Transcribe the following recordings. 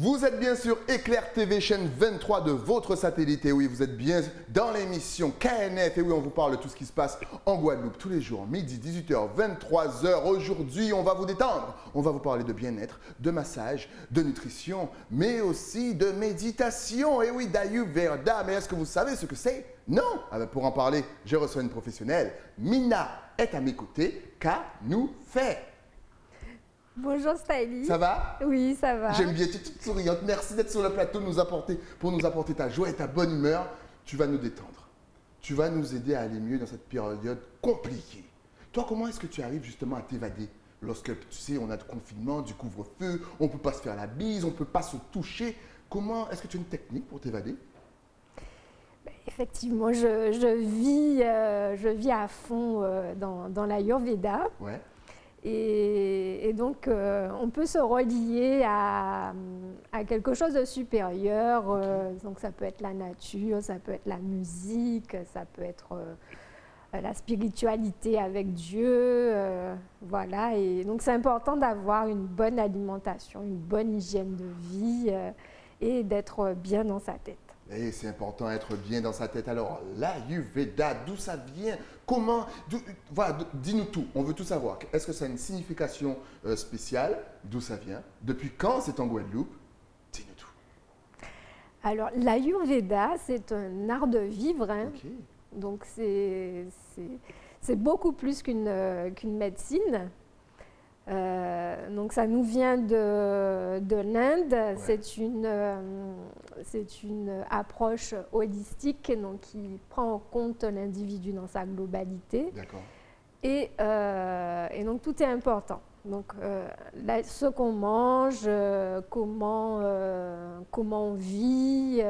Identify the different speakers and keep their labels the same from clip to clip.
Speaker 1: Vous êtes bien sur Éclair TV, chaîne 23 de votre satellite. Et oui, vous êtes bien dans l'émission KNF. Et oui, on vous parle de tout ce qui se passe en Guadeloupe tous les jours, midi, 18h, 23h. Aujourd'hui, on va vous détendre. On va vous parler de bien-être, de massage, de nutrition, mais aussi de méditation. Et oui, d'Ayurveda. Mais est-ce que vous savez ce que c'est? Non. Ah ben pour en parler, je reçois une professionnelle. Mina est à mes côtés. Qu'a nous fait?
Speaker 2: Bonjour Stylie.
Speaker 1: Ça va?
Speaker 2: Oui, ça va.
Speaker 1: J'aime bien, tu es toute souriante. Merci d'être sur le plateau pour nous apporter ta joie et ta bonne humeur. Tu vas nous détendre. Tu vas nous aider à aller mieux dans cette période compliquée. Toi, comment est-ce que tu arrives justement à t'évader? Lorsque, tu sais, on a du confinement, du couvre-feu, on ne peut pas se faire la bise, on ne peut pas se toucher. Comment est-ce que tu as une technique pour t'évader?
Speaker 2: Effectivement, je vis à fond dans l'Ayurveda.
Speaker 1: Ouais.
Speaker 2: Et donc, on peut se relier à quelque chose de supérieur. Donc, ça peut être la nature, ça peut être la musique, ça peut être la spiritualité avec Dieu. Voilà. Et donc, c'est important d'avoir une bonne alimentation, une bonne hygiène de vie et d'être bien dans sa tête.
Speaker 1: Et c'est important d'être bien dans sa tête. Alors, l'Ayurveda, d'où ça vient? Comment? Voilà, dis-nous tout. On veut tout savoir. Est-ce que ça a une signification spéciale? D'où ça vient? Depuis quand c'est en Guadeloupe? Dis-nous tout.
Speaker 2: Alors, l'Ayurveda, c'est un art de vivre. Hein.
Speaker 1: Okay.
Speaker 2: Donc, c'est beaucoup plus qu'une médecine. Donc ça nous vient de l'Inde. Ouais. C'est une approche holistique donc, qui prend en compte l'individu dans sa globalité.
Speaker 1: D'accord.
Speaker 2: Et donc tout est important. Donc ce qu'on mange, comment on vit,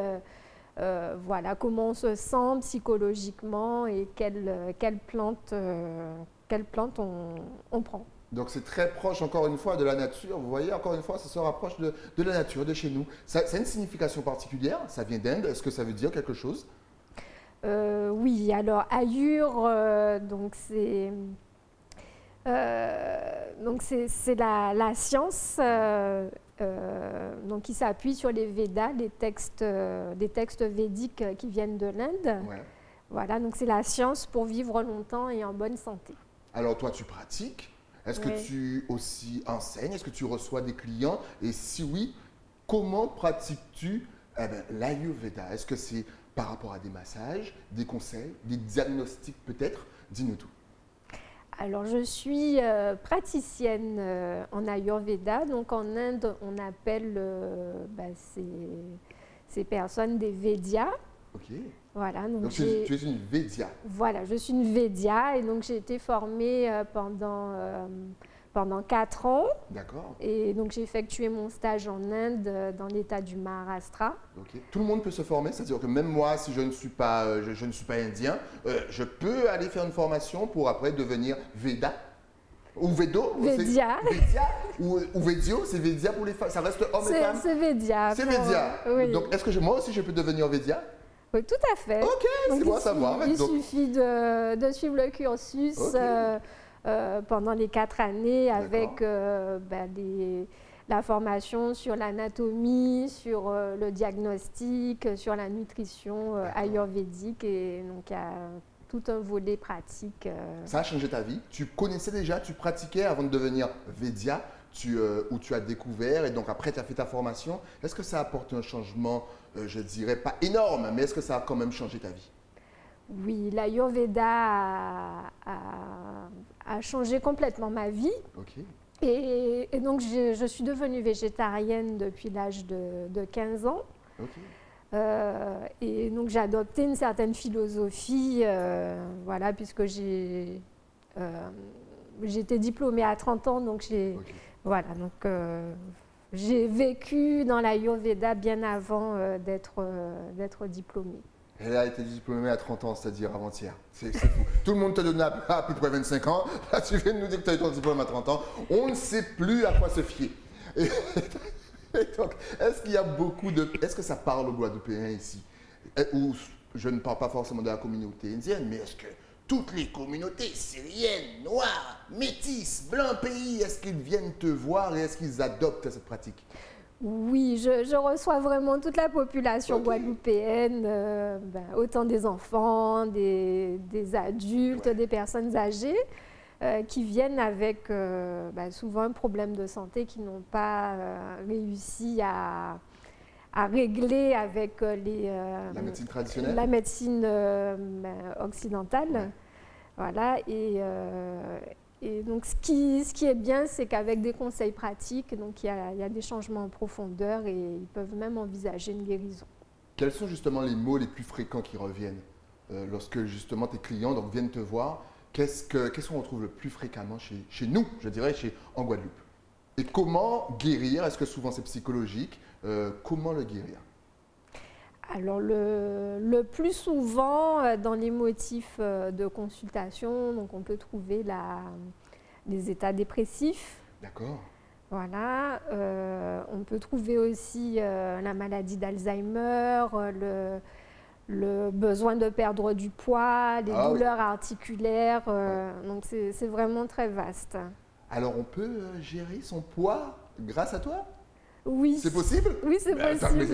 Speaker 2: voilà, comment on se sent psychologiquement et quelle plante on prend.
Speaker 1: Donc c'est très proche, encore une fois, de la nature. Vous voyez, encore une fois, ça se rapproche de la nature, de chez nous. Ça a une signification particulière? Ça vient d'Inde. Est-ce que ça veut dire quelque chose?
Speaker 2: Oui, alors Ayur, donc c'est la science donc qui s'appuie sur les Védas, des textes védiques qui viennent de l'Inde.
Speaker 1: Ouais. Voilà,
Speaker 2: donc c'est la science pour vivre longtemps et en bonne santé.
Speaker 1: Alors toi, tu pratiques? Est-ce que tu aussi enseignes? Est-ce que tu reçois des clients? Et si oui, comment pratiques-tu l'Ayurveda? Est-ce que c'est par rapport à des massages, des conseils, des diagnostics peut-être? Dis-nous tout.
Speaker 2: Alors, je suis praticienne en Ayurveda. Donc, en Inde, on appelle ces personnes des Védias.
Speaker 1: OK.
Speaker 2: Voilà,
Speaker 1: donc tu es une Védia.
Speaker 2: Voilà, je suis une Védia et donc j'ai été formée pendant 4 ans.
Speaker 1: D'accord.
Speaker 2: Et donc j'ai effectué mon stage en Inde dans l'état du Maharashtra.
Speaker 1: OK. Tout le monde peut se former, c'est-à-dire que même moi, si je ne suis pas, indien, je peux aller faire une formation pour après devenir Veda ou Vedo?
Speaker 2: Védia.
Speaker 1: Védia ou Védio, c'est Védia pour les femmes, ça reste hommes et femmes?
Speaker 2: C'est Védia.
Speaker 1: C'est Védia.
Speaker 2: Oui.
Speaker 1: Donc est-ce que moi aussi je peux devenir Védia?
Speaker 2: Oui, tout à fait.
Speaker 1: Ok, c'est bon à savoir.
Speaker 2: Il suffit de suivre le cursus pendant les 4 années avec la formation sur l'anatomie, sur le diagnostic, sur la nutrition ayurvédique. Et donc, il y a tout un volet pratique.
Speaker 1: Ça a changé ta vie? Tu connaissais déjà, tu pratiquais avant de devenir Védia, où tu as découvert et donc après tu as fait ta formation. Est-ce que ça apporte un changement, je dirais pas énorme, mais est-ce que ça a quand même changé ta vie?
Speaker 2: Oui, l'Ayurveda a changé complètement ma vie.
Speaker 1: Okay.
Speaker 2: Et donc je suis devenue végétarienne depuis l'âge de 15 ans.
Speaker 1: Okay.
Speaker 2: Et donc j'ai adopté une certaine philosophie, voilà, puisque j'ai été diplômée à 30 ans, donc voilà, donc j'ai vécu dans l'Ayurveda bien avant d'être diplômée.
Speaker 1: Elle a été diplômée à 30 ans, c'est-à-dire avant-hier. C'est fou. Tout le monde te donne à peu près 25 ans. Là, tu viens de nous dire que tu as eu ton diplôme à 30 ans. On ne sait plus à quoi se fier. Et donc, est-ce qu'il y a est-ce que ça parle aux Guadeloupéens ici? Ou je ne parle pas forcément de la communauté indienne, mais est-ce que toutes les communautés syriennes, noires, métisses, blancs pays, est-ce qu'ils viennent te voir et est-ce qu'ils adoptent cette pratique?
Speaker 2: Oui, je reçois vraiment toute la population guadeloupéenne, autant des enfants, des adultes, des personnes âgées, qui viennent avec souvent un problème de santé qu'ils n'ont pas réussi à régler avec
Speaker 1: la médecine traditionnelle,
Speaker 2: la médecine occidentale.
Speaker 1: Ouais.
Speaker 2: Voilà, et donc ce qui est bien, c'est qu'avec des conseils pratiques, donc il y a des changements en profondeur et ils peuvent même envisager une guérison.
Speaker 1: Quels sont justement les mots les plus fréquents qui reviennent lorsque justement tes clients donc, viennent te voir? Qu'est-ce qu'on retrouve le plus fréquemment chez nous, je dirais, en Guadeloupe? Et comment guérir? Est-ce que souvent c'est psychologique? Comment le guérir?
Speaker 2: Alors le plus souvent dans les motifs de consultation, donc on peut trouver les états dépressifs.
Speaker 1: D'accord.
Speaker 2: Voilà, on peut trouver aussi la maladie d'Alzheimer, le besoin de perdre du poids, les douleurs articulaires, donc c'est vraiment très vaste.
Speaker 1: Alors on peut gérer son poids grâce à toi?
Speaker 2: Oui.
Speaker 1: C'est possible?
Speaker 2: Oui, c'est possible.
Speaker 1: Attends, mais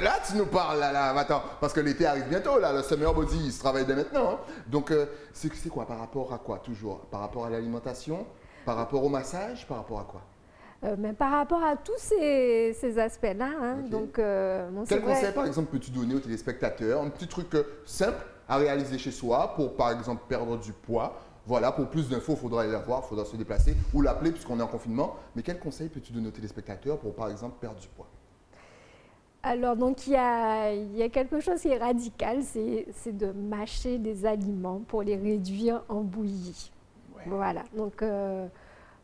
Speaker 1: là, tu nous parles, là, attends, parce que l'été arrive bientôt, là, le Summer Body, il se travaille dès maintenant. Hein. Donc, c'est quoi, par rapport à quoi, toujours? Par rapport à l'alimentation? Par rapport au massage? Par rapport à quoi?
Speaker 2: Mais par rapport à tous ces aspects-là, hein,
Speaker 1: Okay.
Speaker 2: donc,
Speaker 1: Quel conseil, par exemple, peux-tu donner aux téléspectateurs? Un petit truc simple à réaliser chez soi pour, par exemple, perdre du poids. Voilà, pour plus d'infos, il faudra aller la voir, il faudra se déplacer ou l'appeler puisqu'on est en confinement. Mais quel conseil peux-tu donner aux téléspectateurs pour, par exemple, perdre du poids?
Speaker 2: Alors, donc, il y a quelque chose qui est radical, c'est de mâcher des aliments pour les réduire en bouillie. Ouais. Voilà, donc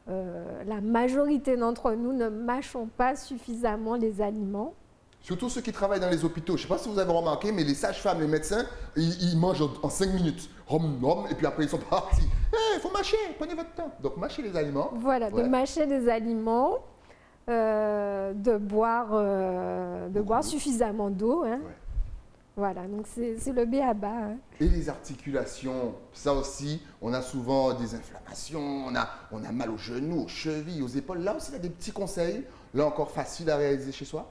Speaker 2: la majorité d'entre nous ne mâchons pas suffisamment les aliments.
Speaker 1: Surtout ceux qui travaillent dans les hôpitaux. Je ne sais pas si vous avez remarqué, mais les sages-femmes, les médecins, ils mangent en 5 minutes. Et puis après, ils sont partis. Il faut mâcher, prenez votre temps. Donc, mâcher les aliments.
Speaker 2: Voilà, de mâcher les aliments, de boire suffisamment d'eau. Hein. Ouais. Voilà, donc c'est le b.a.-ba. Hein.
Speaker 1: Et les articulations, ça aussi, on a souvent des inflammations, on a mal aux genoux, aux chevilles, aux épaules. Là aussi, il y a des petits conseils, là encore facile à réaliser chez soi?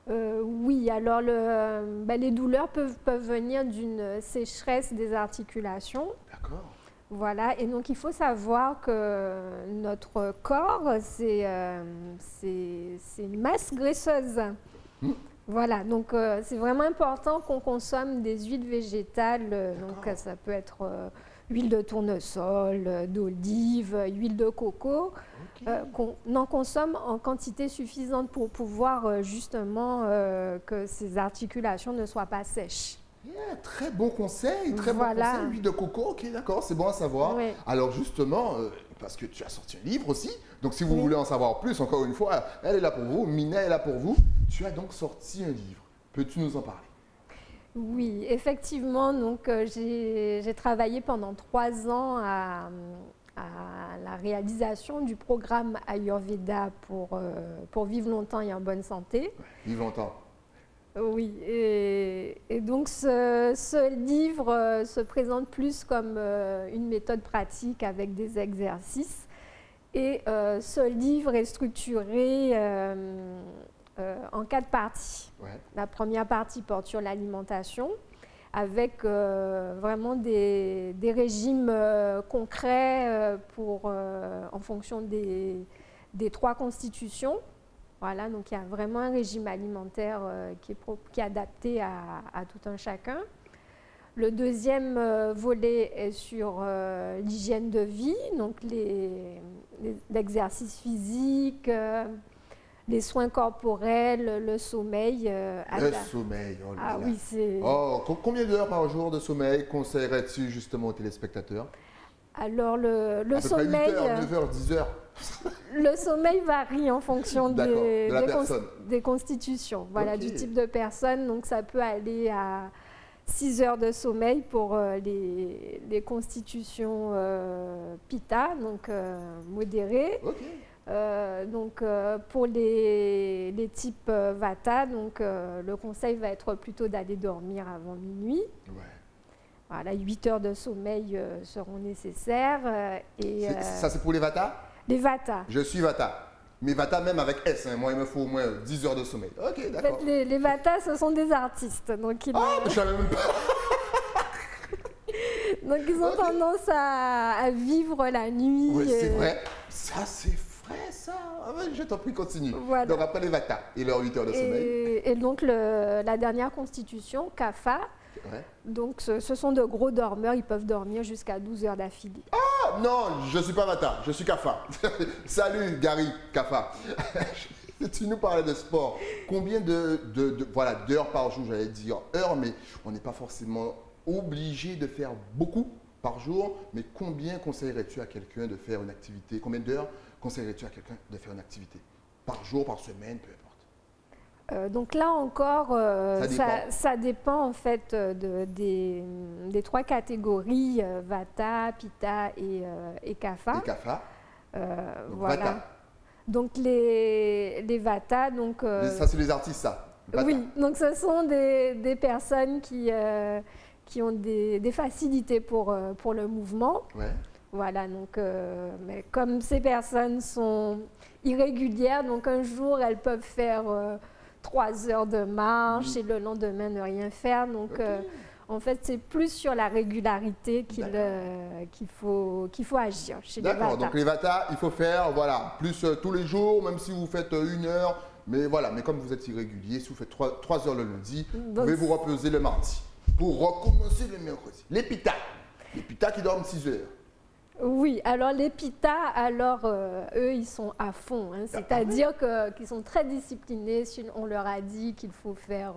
Speaker 2: Oui, alors les douleurs peuvent venir d'une sécheresse des articulations.
Speaker 1: D'accord.
Speaker 2: Voilà, et donc il faut savoir que notre corps, c'est une masse graisseuse. Voilà, donc c'est vraiment important qu'on consomme des huiles végétales. Donc ça peut être huile de tournesol, d'olive, huile de coco. Qu'on en consomme en quantité suffisante pour pouvoir justement que ces articulations ne soient pas sèches.
Speaker 1: Yeah, très bon conseil, très bon conseil, huile de coco, ok d'accord, c'est bon à savoir. Oui. Alors justement, parce que tu as sorti un livre aussi, donc si vous voulez en savoir plus, encore une fois, elle est là pour vous, Mina est là pour vous. Tu as donc sorti un livre, peux-tu nous en parler?
Speaker 2: Oui, effectivement, donc j'ai travaillé pendant 3 ans à la réalisation du programme Ayurveda pour vivre longtemps et en bonne santé.
Speaker 1: Vivre longtemps.
Speaker 2: Oui, et donc ce livre se présente plus comme une méthode pratique avec des exercices. Et ce livre est structuré en 4 parties. Ouais. La première partie porte sur l'alimentation, avec vraiment des régimes concrets en fonction des 3 constitutions. Voilà, donc il y a vraiment un régime alimentaire qui est adapté à tout un chacun. Le deuxième volet est sur l'hygiène de vie, donc l'exercice physique, les soins corporels, le sommeil.
Speaker 1: Le sommeil, oh là là.
Speaker 2: Ah oui, c'est...
Speaker 1: Oh, combien d'heures par jour de sommeil conseillerais-tu justement aux téléspectateurs?
Speaker 2: Alors le sommeil...
Speaker 1: 8 heures, 9 heures, 10 heures.
Speaker 2: Le sommeil varie en fonction des constitutions, voilà,
Speaker 1: Okay.
Speaker 2: du type de personne. Donc ça peut aller à 6 heures de sommeil pour les constitutions Pitta, donc modérées. Okay. Donc pour les types Vata, donc le conseil va être plutôt d'aller dormir avant minuit. Ouais. Voilà, 8 heures de sommeil seront nécessaires.
Speaker 1: Ça c'est pour les Vata?
Speaker 2: Les Vata.
Speaker 1: Je suis Vata. Mais Vata même avec S, hein. Moi il me faut au moins 10 heures de sommeil. Ok,
Speaker 2: En
Speaker 1: d'accord.
Speaker 2: fait, les Vata, ce sont des artistes.
Speaker 1: Ah, mais je savais même pas.
Speaker 2: Donc, ils ont tendance à vivre la nuit.
Speaker 1: Oui, c'est vrai. Ça, c'est vrai, ça. Ah ouais, je t'en prie, continue.
Speaker 2: Voilà.
Speaker 1: Donc, après les Vata et leurs 8 heures de sommeil.
Speaker 2: Et donc, la dernière constitution, Kapha,
Speaker 1: Ouais.
Speaker 2: donc ce sont de gros dormeurs. Ils peuvent dormir jusqu'à 12 heures d'affilée.
Speaker 1: Ah, non, je ne suis pas Vata, je suis Kapha. Salut, Gary, Kapha. Tu nous parlais de sport. Combien voilà, d'heures par jour, j'allais dire heures, mais on n'est pas forcément obligé de faire beaucoup par jour. Mais combien conseillerais-tu à quelqu'un de faire une activité? Combien d'heures conseillerais-tu à quelqu'un de faire une activité? Par jour, par semaine, peu importe.
Speaker 2: Donc là encore,
Speaker 1: dépend.
Speaker 2: ça dépend en fait des trois catégories, Vata, Pitta et Kapha.
Speaker 1: Et Kapha, donc
Speaker 2: Voilà.
Speaker 1: Vata.
Speaker 2: Donc les Vata, donc
Speaker 1: Ça, c'est les artistes, ça. Vata.
Speaker 2: oui, donc ce sont des personnes qui ont des facilités pour le mouvement.
Speaker 1: Ouais.
Speaker 2: Voilà, donc mais comme ces personnes sont irrégulières, donc un jour elles peuvent faire 3 heures de marche et le lendemain ne rien faire. Donc en fait, c'est plus sur la régularité qu'il faut agir chez les
Speaker 1: D'accord,
Speaker 2: Vata.
Speaker 1: donc les Vata, il faut faire, voilà, plus tous les jours, même si vous faites 1 heure, mais voilà, mais comme vous êtes irrégulier, si vous faites 3 heures le lundi, vous
Speaker 2: Donc,
Speaker 1: pouvez vous reposer le mardi pour recommencer le mercredi. Les Pitta qui dorment 6 heures.
Speaker 2: Oui, alors les Pitta, alors eux, ils sont à fond. Hein, c'est-à-dire qu'ils sont très disciplinés. On leur a dit qu'il faut faire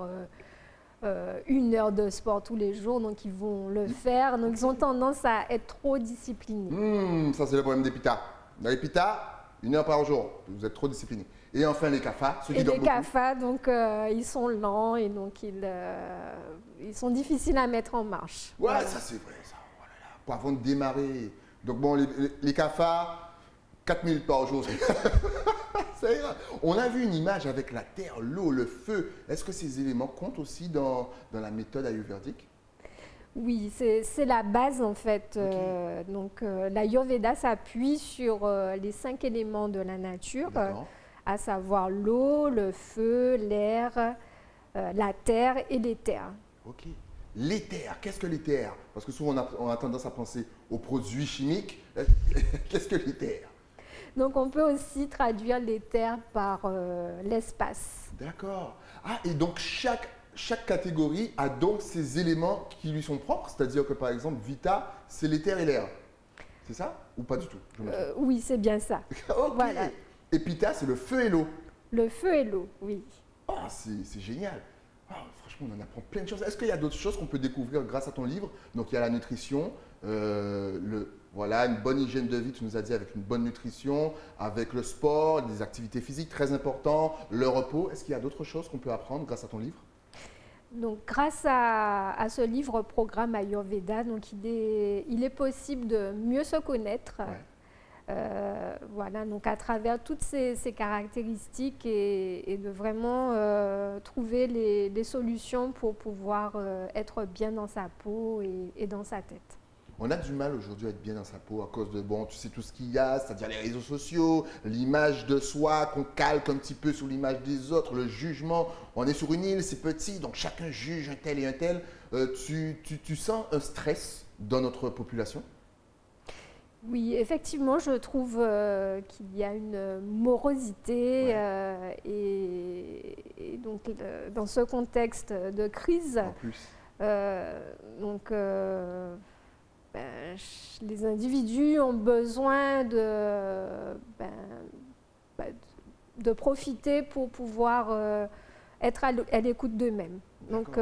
Speaker 2: 1 heure de sport tous les jours, donc ils vont le faire. Donc ils ont tendance à être trop disciplinés.
Speaker 1: Ça c'est le problème des Pitta. Dans les Pitta, 1 heure par jour, vous êtes trop disciplinés. Et enfin les Kapha, ceux qui
Speaker 2: Et
Speaker 1: dorment
Speaker 2: les
Speaker 1: beaucoup.
Speaker 2: Kapha, donc ils sont lents et donc ils sont difficiles à mettre en marche.
Speaker 1: Ouais,
Speaker 2: Voilà.
Speaker 1: ça c'est vrai, ça. Oh là là, pour avant de démarrer. Donc bon, les Kapha, 4 minutes par jour. Ça ira. On a vu une image avec la terre, l'eau, le feu. Est-ce que ces éléments comptent aussi dans la méthode ayurvédique?
Speaker 2: Oui, c'est la base en fait. Donc l'Ayurveda s'appuie sur les 5 éléments de la nature,
Speaker 1: D'accord.
Speaker 2: à savoir l'eau, le feu, l'air, la terre et l'éther.
Speaker 1: Ok. L'éther, qu'est-ce que l'éther? Parce que souvent on a tendance à penser aux produits chimiques. Qu'est-ce que l'éther?
Speaker 2: Donc on peut aussi traduire l'éther par l'espace.
Speaker 1: D'accord. Ah, et donc chaque catégorie a donc ses éléments qui lui sont propres, c'est-à-dire que par exemple, Vita, c'est l'éther et l'air. C'est ça? Ou pas du tout? Je me trompe.
Speaker 2: Oui, c'est bien ça.
Speaker 1: Ok.
Speaker 2: Voilà.
Speaker 1: Et Pitta, c'est le feu et l'eau.
Speaker 2: Le feu et l'eau, oui.
Speaker 1: Ah, c'est génial. Ah, franchement, on en apprend plein de choses. Est-ce qu'il y a d'autres choses qu'on peut découvrir grâce à ton livre? Donc, il y a la nutrition, voilà, une bonne hygiène de vie, tu nous as dit, avec une bonne nutrition, avec le sport, des activités physiques très importantes, le repos. Est-ce qu'il y a d'autres choses qu'on peut apprendre grâce à ton livre?
Speaker 2: Donc, grâce à ce livre programme Ayurveda, donc il est possible de mieux se connaître.
Speaker 1: Ouais.
Speaker 2: Voilà, donc à travers toutes ces caractéristiques et de vraiment trouver les solutions pour pouvoir être bien dans sa peau et dans sa tête.
Speaker 1: On a du mal aujourd'hui à être bien dans sa peau à cause de, bon, tu sais tout ce qu'il y a, c'est-à-dire les réseaux sociaux, l'image de soi qu'on calque un petit peu sur l'image des autres, le jugement. On est sur une île, c'est petit, donc chacun juge un tel et un tel. Tu sens un stress dans notre population?
Speaker 2: Oui, effectivement, je trouve qu'il y a une morosité et donc dans ce contexte de crise,
Speaker 1: En plus.
Speaker 2: Les individus ont besoin de profiter pour pouvoir être à l'écoute d'eux-mêmes. Donc,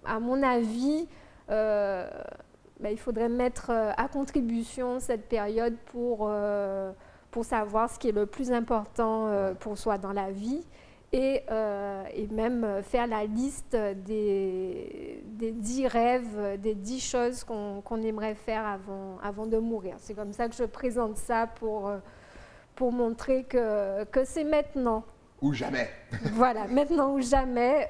Speaker 2: à mon avis, il faudrait mettre à contribution cette période pour savoir ce qui est le plus important pour soi dans la vie et même faire la liste des 10 rêves, des 10 choses qu'on aimerait faire avant de mourir. C'est comme ça que je présente ça pour montrer que c'est maintenant.
Speaker 1: Ou jamais.
Speaker 2: Voilà, maintenant ou jamais,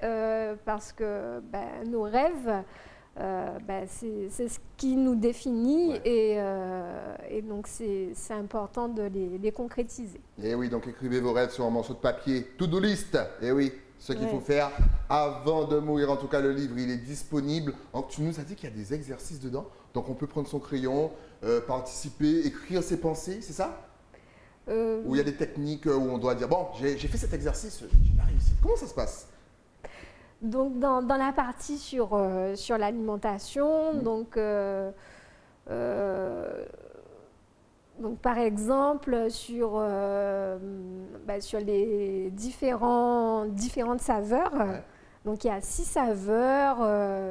Speaker 2: parce que nos rêves, c'est ce qui nous définit et donc c'est important de les concrétiser.
Speaker 1: Et oui, donc écrivez vos rêves sur un morceau de papier, to-do list. Et oui, ce qu'il faut faire avant de mourir. En tout cas, le livre, il est disponible. Tu nous as dit qu'il y a des exercices dedans. Donc, on peut prendre son crayon, participer, écrire ses pensées, c'est ça? Où il y a des techniques où on doit dire, bon, j'ai fait cet exercice, j'ai pas réussi. Comment ça se passe?
Speaker 2: Donc, dans la partie sur l'alimentation, donc, par exemple, sur les différentes saveurs, donc il y a 6 saveurs,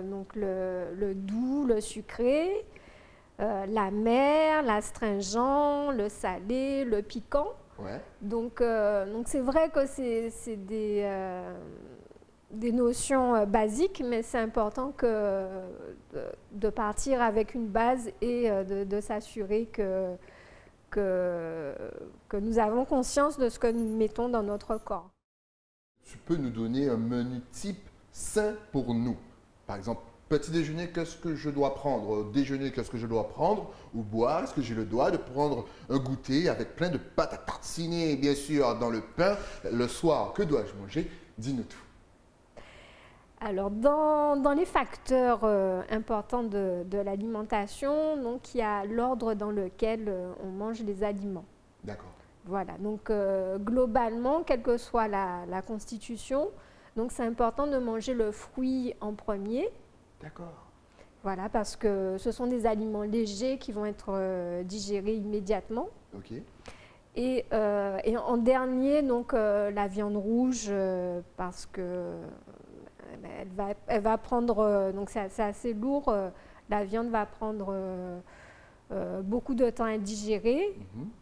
Speaker 2: donc le doux, le sucré, l'amer, l'astringent, le salé, le piquant. Donc c'est vrai que c'est des notions basiques, mais c'est important de partir avec une base et de s'assurer que nous avons conscience de ce que nous mettons dans notre corps.
Speaker 1: Tu peux nous donner un menu type sain pour nous? Par exemple, petit déjeuner, qu'est-ce que je dois prendre? Déjeuner, qu'est-ce que je dois prendre? Ou boire, est-ce que j'ai le droit de prendre un goûter avec plein de pâtes à tartiner, bien sûr, dans le pain? Le soir, que dois-je manger? Dis-nous tout.
Speaker 2: Alors, dans les facteurs importants de l'alimentation, donc il y a l'ordre dans lequel on mange les aliments.
Speaker 1: D'accord.
Speaker 2: Voilà, donc globalement, quelle que soit la constitution, donc c'est important de manger le fruit en premier.
Speaker 1: D'accord.
Speaker 2: Voilà, parce que ce sont des aliments légers qui vont être digérés immédiatement.
Speaker 1: Ok.
Speaker 2: Et en dernier, donc la viande rouge, parce que elle va prendre, donc c'est assez lourd, la viande va prendre beaucoup de temps à digérer.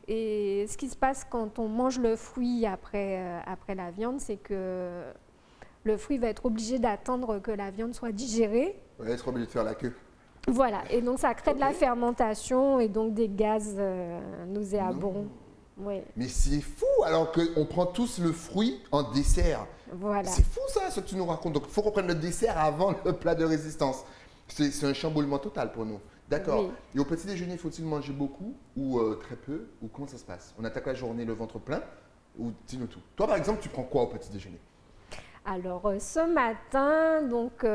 Speaker 2: Et ce qui se passe quand on mange le fruit après la viande, c'est que le fruit va être obligé d'attendre que la viande soit digérée.
Speaker 1: Il va être obligé de faire la queue.
Speaker 2: Voilà, et donc ça crée de la fermentation et donc des gaz nauséabonds. Ouais.
Speaker 1: Mais c'est fou, alors qu'on prend tous le fruit en dessert.
Speaker 2: Voilà.
Speaker 1: C'est fou ça, ce que tu nous racontes. Donc il faut qu'on prenne le dessert avant le plat de résistance. C'est un chamboulement total pour nous. D'accord.
Speaker 2: Oui.
Speaker 1: Et au petit déjeuner, faut-il manger beaucoup ou très peu? Ou comment ça se passe? On attaque la journée le ventre plein? Ou dis-nous tout. Toi par exemple, tu prends quoi au petit déjeuner?
Speaker 2: Alors ce matin, donc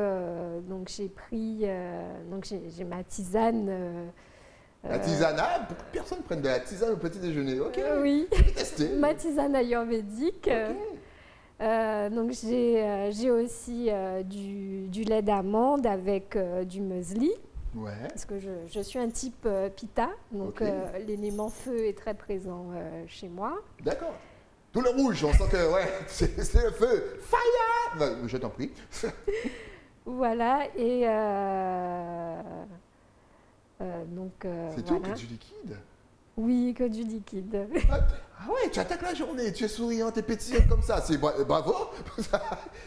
Speaker 2: j'ai pris j'ai ma tisane.
Speaker 1: La tisane, beaucoup de personnes prennent de la tisane au petit déjeuner. Ok.
Speaker 2: Oui.
Speaker 1: J'ai testé.
Speaker 2: Ma tisane ayurvédique. Donc j'ai aussi du lait d'amande avec du muesli.
Speaker 1: Ouais.
Speaker 2: Parce que je suis un type Pitta, donc l'élément feu est très présent chez moi.
Speaker 1: D'accord. Tout le rouge, on sent que c'est le feu. Fire! Je t'en prie.
Speaker 2: Voilà, et
Speaker 1: c'est tout, que du liquide?
Speaker 2: Oui, que du liquide.
Speaker 1: Ah ouais, tu attaques la journée, tu es souriante et pétillante comme ça, c'est bravo.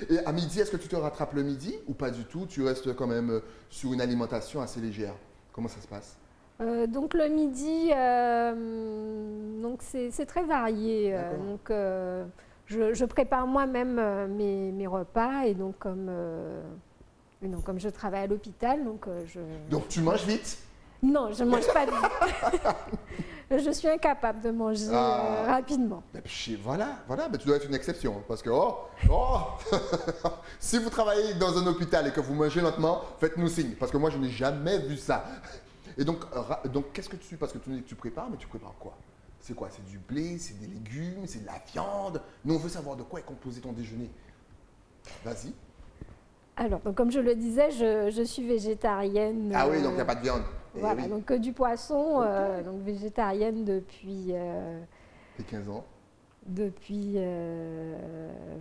Speaker 1: Et à midi, est-ce que tu te rattrapes le midi ou pas du tout? Tu restes quand même sur une alimentation assez légère. Comment ça se passe?
Speaker 2: Donc le midi, donc c'est très varié. Donc je prépare moi-même mes repas et donc comme je travaille à l'hôpital, donc
Speaker 1: Donc tu manges vite?
Speaker 2: Non, je ne mange pas vite. Je suis incapable de manger rapidement.
Speaker 1: Et puis, voilà, mais tu dois être une exception. Parce que, si vous travaillez dans un hôpital et que vous mangez lentement, faites-nous signe. Parce que moi, je n'ai jamais vu ça. Et donc qu'est-ce que tu... Parce que tu dis que tu prépares, mais tu prépares quoi? C'est quoi? C'est du blé, c'est des légumes, c'est de la viande? Nous, on veut savoir de quoi est composé ton déjeuner. Vas-y.
Speaker 2: Alors, donc, comme je le disais, je suis végétarienne.
Speaker 1: Ah oui, donc il n'y a pas de viande.
Speaker 2: Voilà, donc que du poisson, donc végétarienne depuis...
Speaker 1: T'es 15 ans?
Speaker 2: Depuis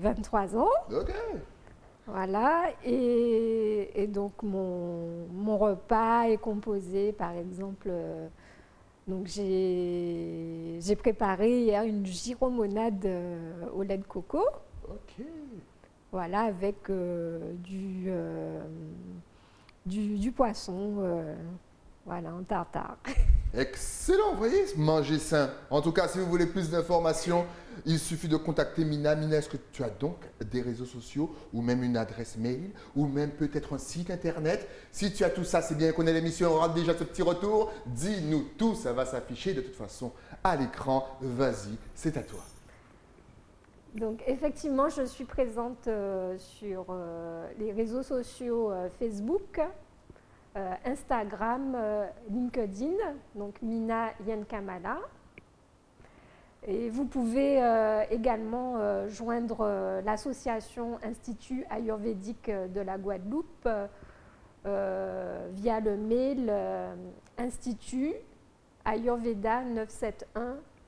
Speaker 2: 23 ans.
Speaker 1: Ok.
Speaker 2: Voilà, et donc mon repas est composé, par exemple, donc j'ai préparé hier une gyromonade au lait de coco.
Speaker 1: Ok.
Speaker 2: Voilà, avec du poisson, voilà, en tartare.
Speaker 1: Excellent, vous voyez, manger sain. En tout cas, si vous voulez plus d'informations, il suffit de contacter Mina. Mina, est-ce que tu as donc des réseaux sociaux ou même une adresse mail ou même peut-être un site internet? Si tu as tout ça, c'est bien qu'on ait l'émission. On rate déjà ce petit retour. Dis-nous tout, ça va s'afficher de toute façon à l'écran. Vas-y, c'est à toi.
Speaker 2: Donc effectivement, je suis présente sur les réseaux sociaux Facebook, Instagram, LinkedIn, donc Mina Yenkamala. Et vous pouvez également joindre l'association Institut Ayurvédique de la Guadeloupe via le mail institut ayurveda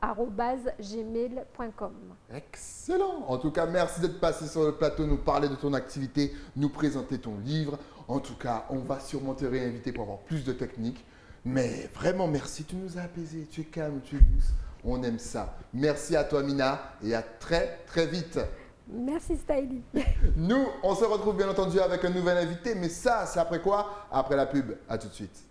Speaker 2: 971@gmail.com.
Speaker 1: Excellent. En tout cas, merci d'être passé sur le plateau, nous parler de ton activité, nous présenter ton livre. En tout cas, on va sûrement te réinviter pour avoir plus de techniques. Mais vraiment, merci. Tu nous as apaisés. Tu es calme, tu es douce. On aime ça. Merci à toi, Mina, et à très, très vite.
Speaker 2: Merci, Stylie.
Speaker 1: Nous, on se retrouve bien entendu avec un nouvel invité. Mais ça, c'est après quoi? Après la pub. À tout de suite.